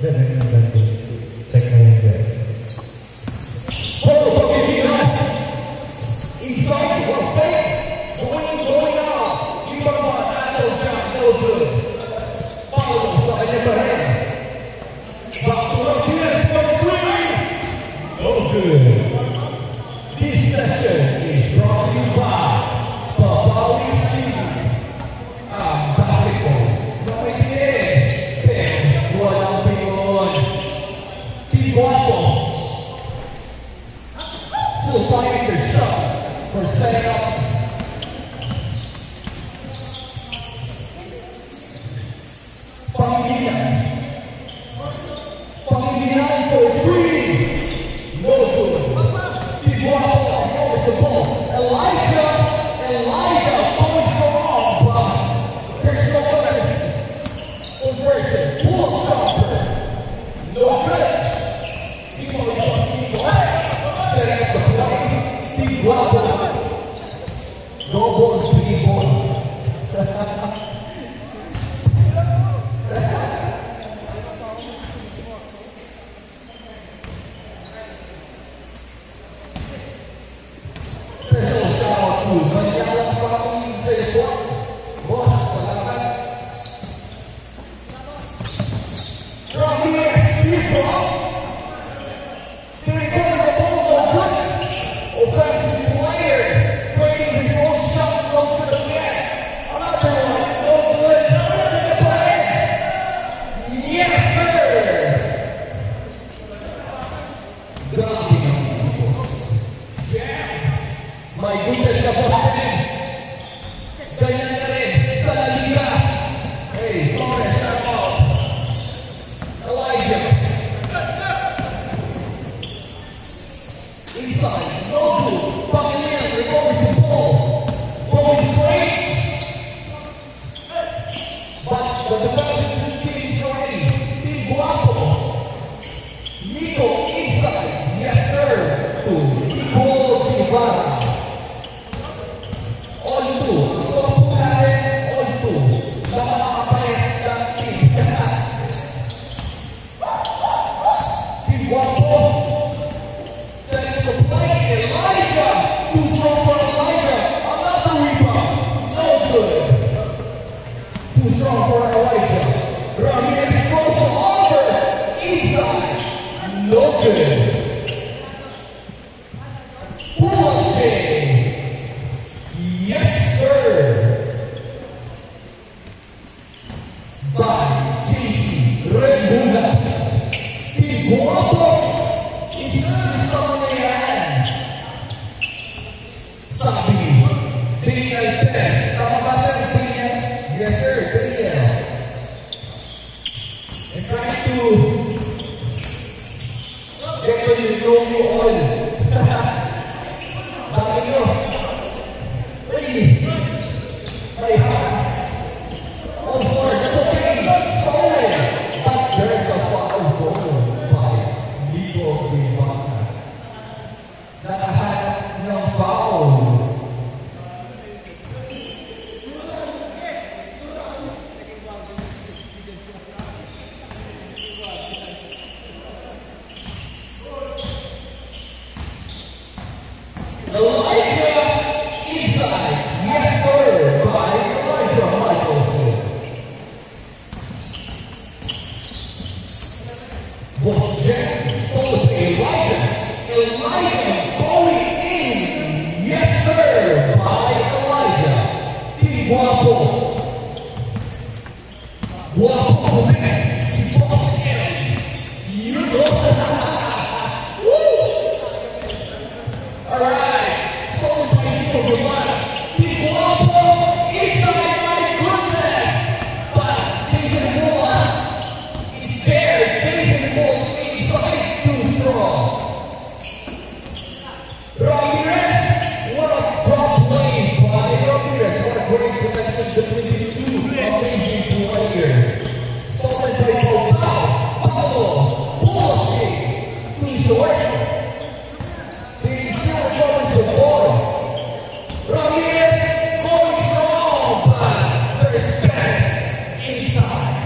Inside,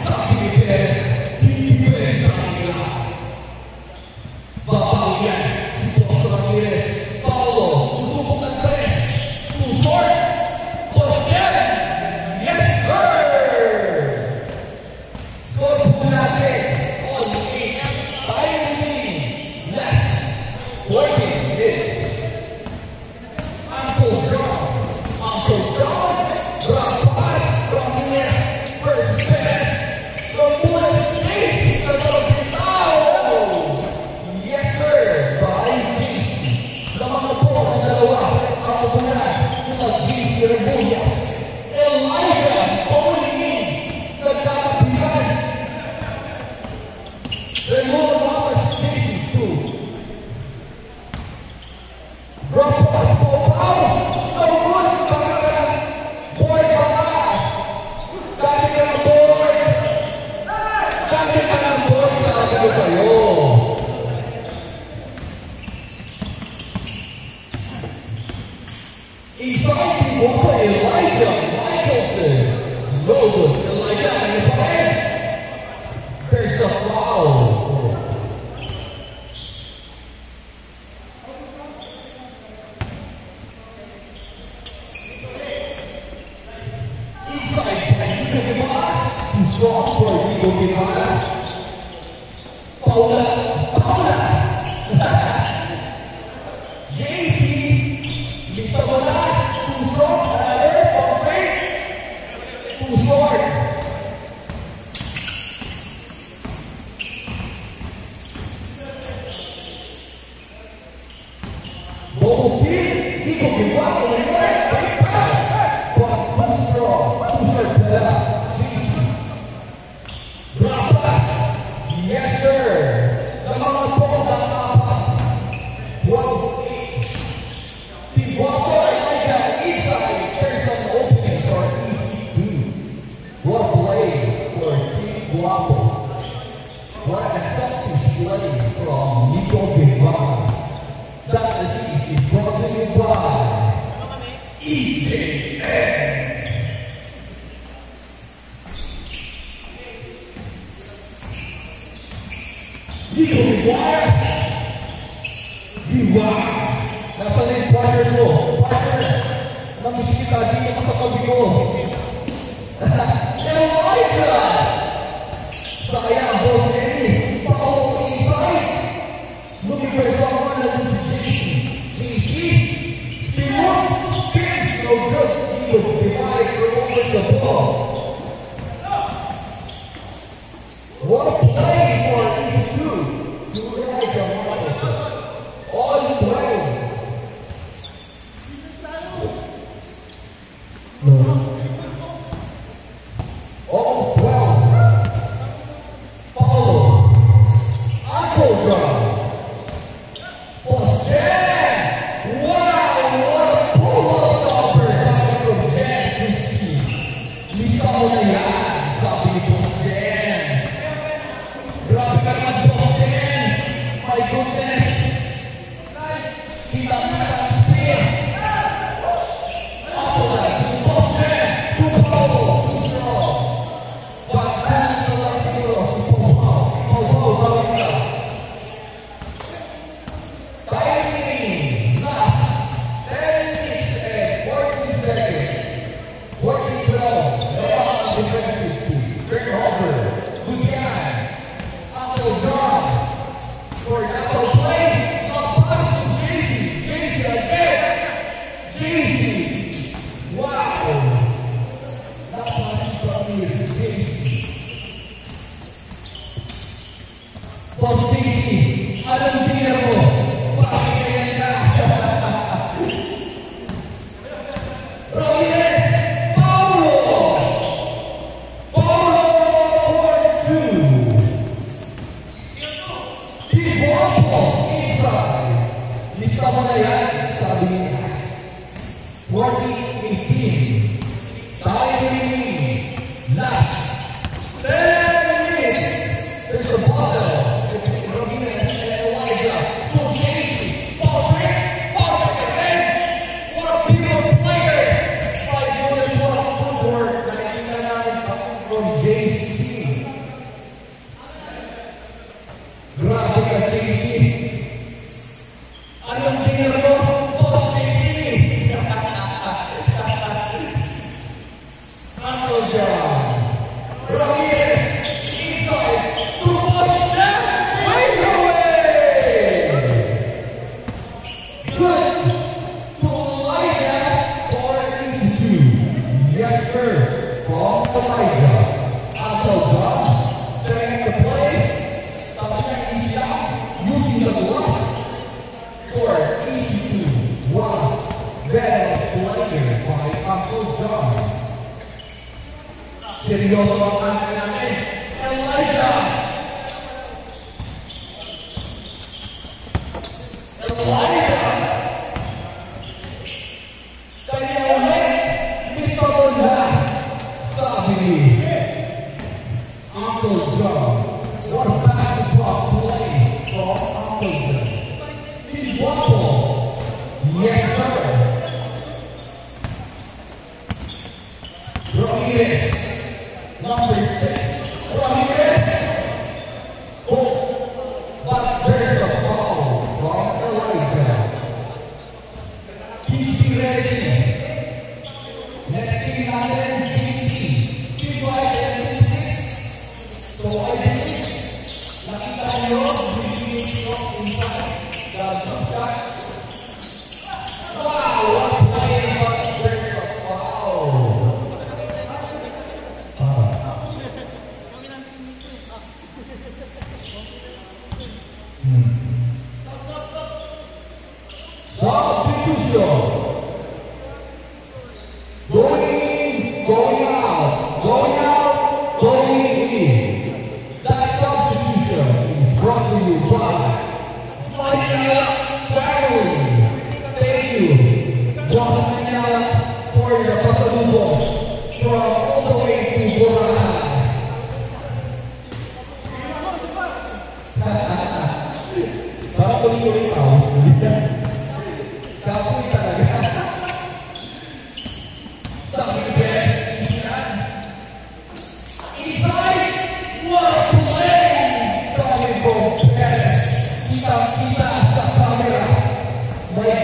something is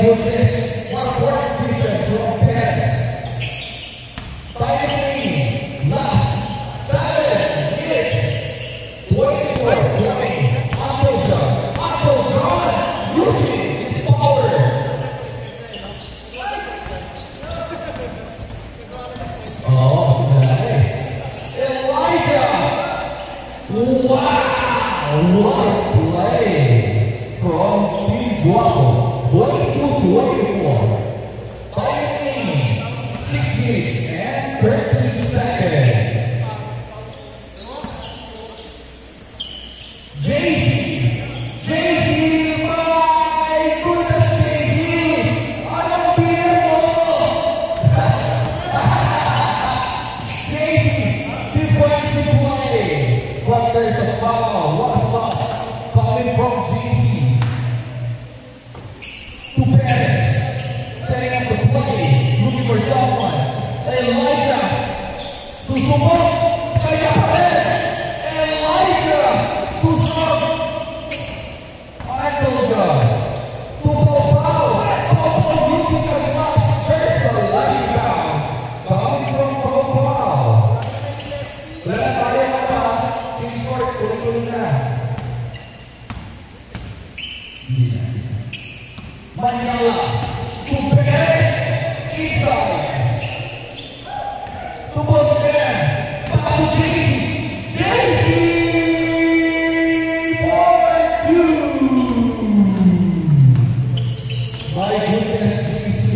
goodness. What a work vision from Perez. Timing, last 7 minutes. 24, 20. Uncle John, using his power. Oh, nice. Elijah. Wow, what a play from Team Guapo. 22-24. Timing, 6 minutes and 30 seconds. There's a foul. What a stop. Coming from JC. To Perez. Setting up the play. Looking for someone. Elijah. To Sumok. Kaya Perez. Elijah. To Sumok. Michael John. To Paul. Paul using the last first Elijah. Coming from Paul. Wala tayo na. Tuloy na. Manila to Perez, Isay. To Boston, back to JC for 2. My goodness, JC.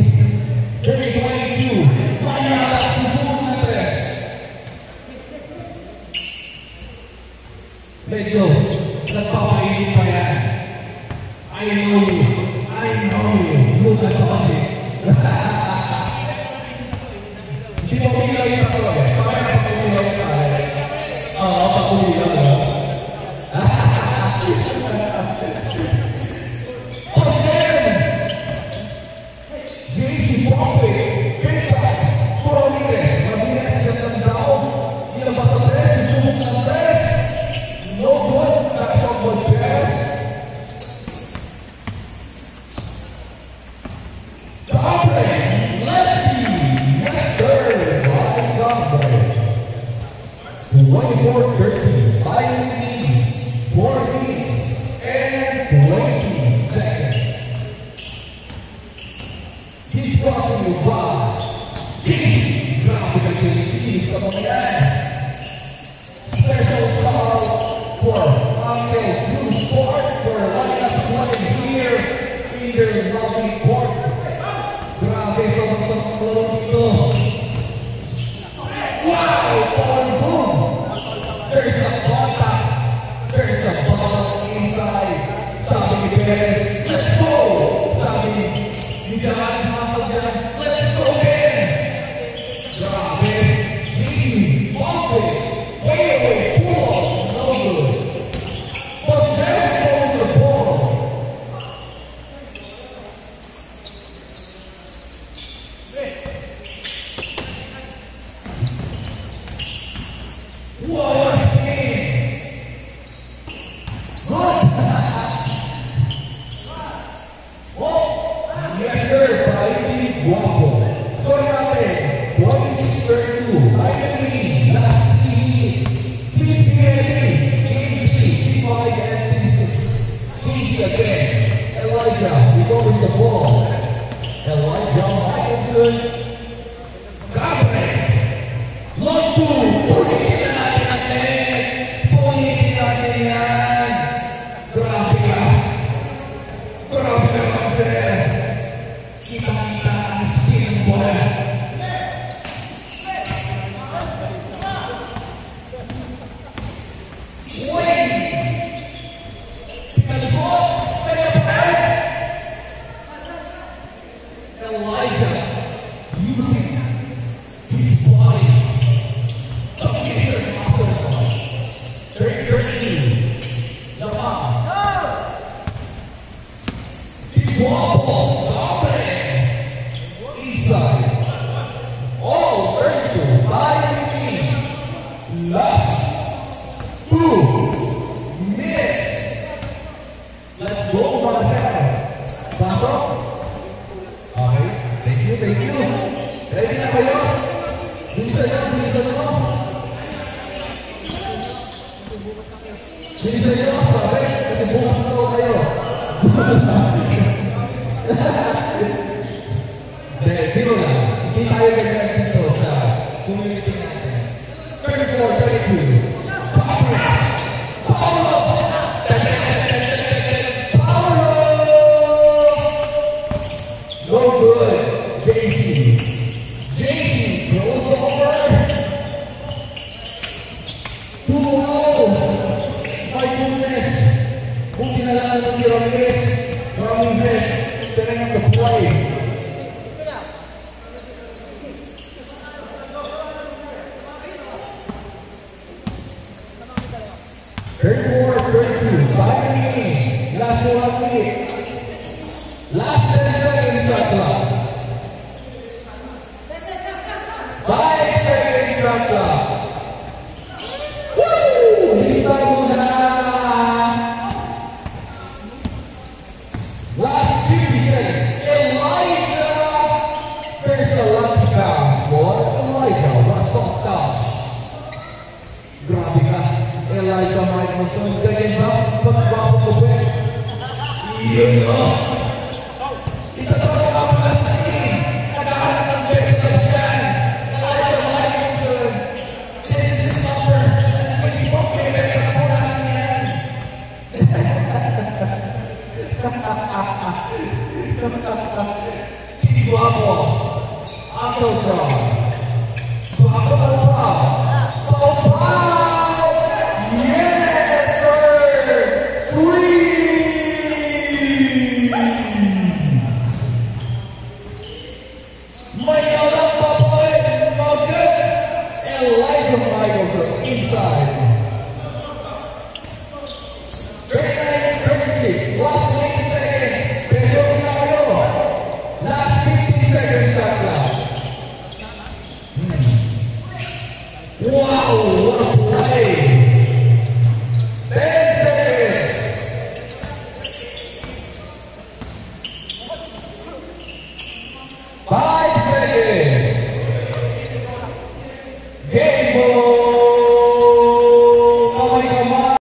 30-22. Manila to Boston. Medyo nagpapainit pa yan. I know you. Look at the budget. Hindi mo pilaw yung ako eh. Bakit ako pilaw yung ako eh? Oo, pakulilaw mo. Jose! JC Pompey. Big guys. Puro Ramirez. Ramirez sa tandao. Ilabas sa tres. Susubok ng tres. No good. That's not good, Perez. Dobre, lefty, yes sir, by Dobre. 24-13, by lead, 4 minutes and 20 seconds. He's brought to you by JC. Grabe ka JC sa mga yan. Special shout for Uncle Blue Sport for letting us play here in their lovely court. Grabe sa mga tulong dito. Wow! Ball boom! There's a contact. There's a ball inside. Sabi ni Perez, let's go! Sabi ni Jan, let's go again! Grabe! JC, Pompey, way, pull, no good. But there goes the ball. What a game! Good! Oh! Yes sir, Friday Guapo. Score natin, 26-32. Finally, last 3 minutes. Please be ready. Game 3, 5 and 6. Please again. Elijah, we go with the ball. Elijah Michelson. Dobre. Long 2. Pulitin natin yan. Grabe ka. Grabe ka kasi. Kita-kita ang spin bola. Wait! Pinalipot! Elijah using his body. The Mr. Master. 30-13. Japan. Guapo. Dobre. Isay. All 32. Last 2 minutes. Let's go, Marcelo. Pasok. inyo, sabi, kasi bukas na ako kayo. Biro lang, hindi tayo ganyan dito sa community natin. 34-32. Paulo! No good. JC. JC goes over. 2-0. My goodness. Buti na lang si Ramirez. Ramirez. Setting up the play. 34-32. 5 minutes. Last 1 minute. Last 10 seconds shot clock. 5 seconds shot clock. Woo! Isa muna. Last 50 seconds. Elijah. There's a lucky bounce for Elijah. What's on touch? Grabe ka. Elijah Michelson. Ganyan ba? Pagbago ko ba? Iyon o. Itatawag ako lang sa akin. Nagahanap ng betas dyan. Elijah Michelson. This is number. Kasi po, pinibenta ko lang yan. Hindi ko ako. I'm so strong. Ako pa. Yes, sir! 3! May alam pa po eh, mga good! Elijah Michelson inside.